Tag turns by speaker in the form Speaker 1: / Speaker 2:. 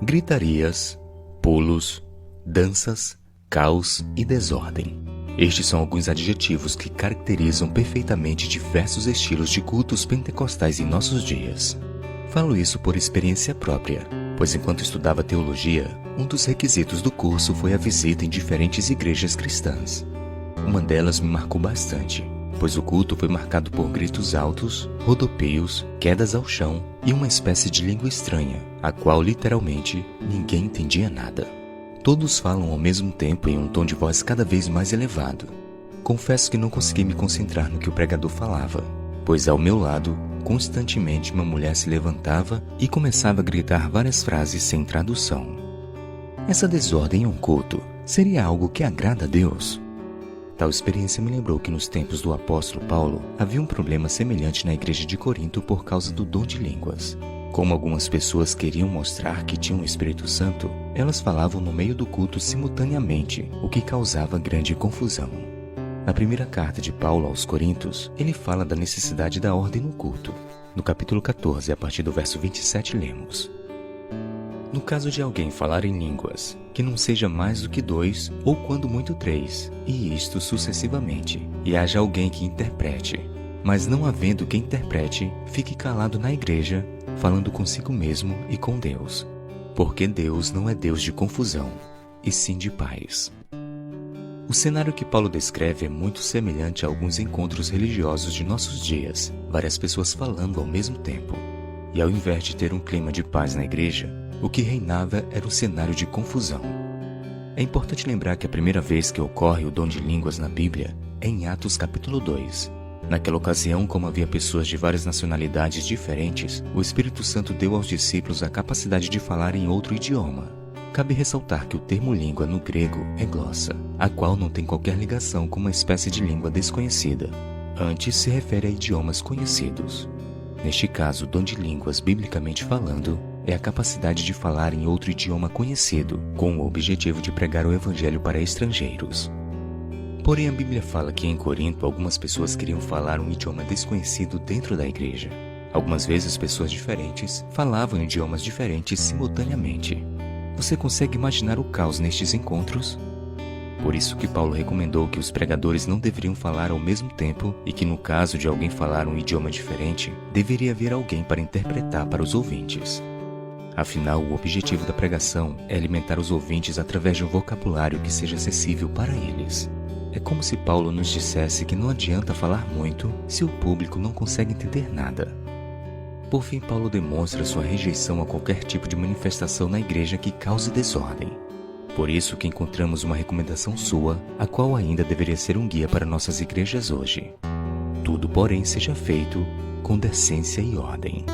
Speaker 1: gritarias, pulos, danças, caos e desordem. Estes são alguns adjetivos que caracterizam perfeitamente diversos estilos de cultos pentecostais em nossos dias. Falo isso por experiência própria, pois enquanto estudava teologia, um dos requisitos do curso foi a visita em diferentes igrejas cristãs. Uma delas me marcou bastante, pois o culto foi marcado por gritos altos, rodopeios, quedas ao chão e uma espécie de língua estranha, a qual literalmente ninguém entendia nada. Todos falam ao mesmo tempo em um tom de voz cada vez mais elevado. Confesso que não consegui me concentrar no que o pregador falava, pois ao meu lado, constantemente uma mulher se levantava e começava a gritar várias frases sem tradução. Essa desordem em um culto seria algo que agrada a Deus? Tal experiência me lembrou que nos tempos do apóstolo Paulo havia um problema semelhante na igreja de Corinto por causa do dom de línguas. Como algumas pessoas queriam mostrar que tinham o Espírito Santo, elas falavam no meio do culto simultaneamente, o que causava grande confusão. Na primeira carta de Paulo aos Coríntios, ele fala da necessidade da ordem no culto. No capítulo 14, a partir do verso 27, lemos: No caso de alguém falar em línguas, que não seja mais do que 2, ou quando muito 3, e isto sucessivamente, e haja alguém que interprete. Mas não havendo quem interprete, fique calado na igreja, falando consigo mesmo e com Deus. Porque Deus não é Deus de confusão, e sim de paz. O cenário que Paulo descreve é muito semelhante a alguns encontros religiosos de nossos dias, várias pessoas falando ao mesmo tempo. E ao invés de ter um clima de paz na igreja, o que reinava era um cenário de confusão. É importante lembrar que a primeira vez que ocorre o dom de línguas na Bíblia é em Atos capítulo 2. Naquela ocasião, como havia pessoas de várias nacionalidades diferentes, o Espírito Santo deu aos discípulos a capacidade de falar em outro idioma. Cabe ressaltar que o termo língua no grego é glossa, a qual não tem qualquer ligação com uma espécie de língua desconhecida. Antes se refere a idiomas conhecidos. Neste caso, o dom de línguas, biblicamente falando, é a capacidade de falar em outro idioma conhecido, com o objetivo de pregar o evangelho para estrangeiros. Porém, a Bíblia fala que em Corinto algumas pessoas queriam falar um idioma desconhecido dentro da igreja. Algumas vezes pessoas diferentes falavam idiomas diferentes simultaneamente. Você consegue imaginar o caos nestes encontros? Por isso que Paulo recomendou que os pregadores não deveriam falar ao mesmo tempo e que no caso de alguém falar um idioma diferente, deveria haver alguém para interpretar para os ouvintes. Afinal, o objetivo da pregação é alimentar os ouvintes através de um vocabulário que seja acessível para eles. É como se Paulo nos dissesse que não adianta falar muito se o público não consegue entender nada. Por fim, Paulo demonstra sua rejeição a qualquer tipo de manifestação na igreja que cause desordem. Por isso que encontramos uma recomendação sua, a qual ainda deveria ser um guia para nossas igrejas hoje. Tudo, porém, seja feito com decência e ordem.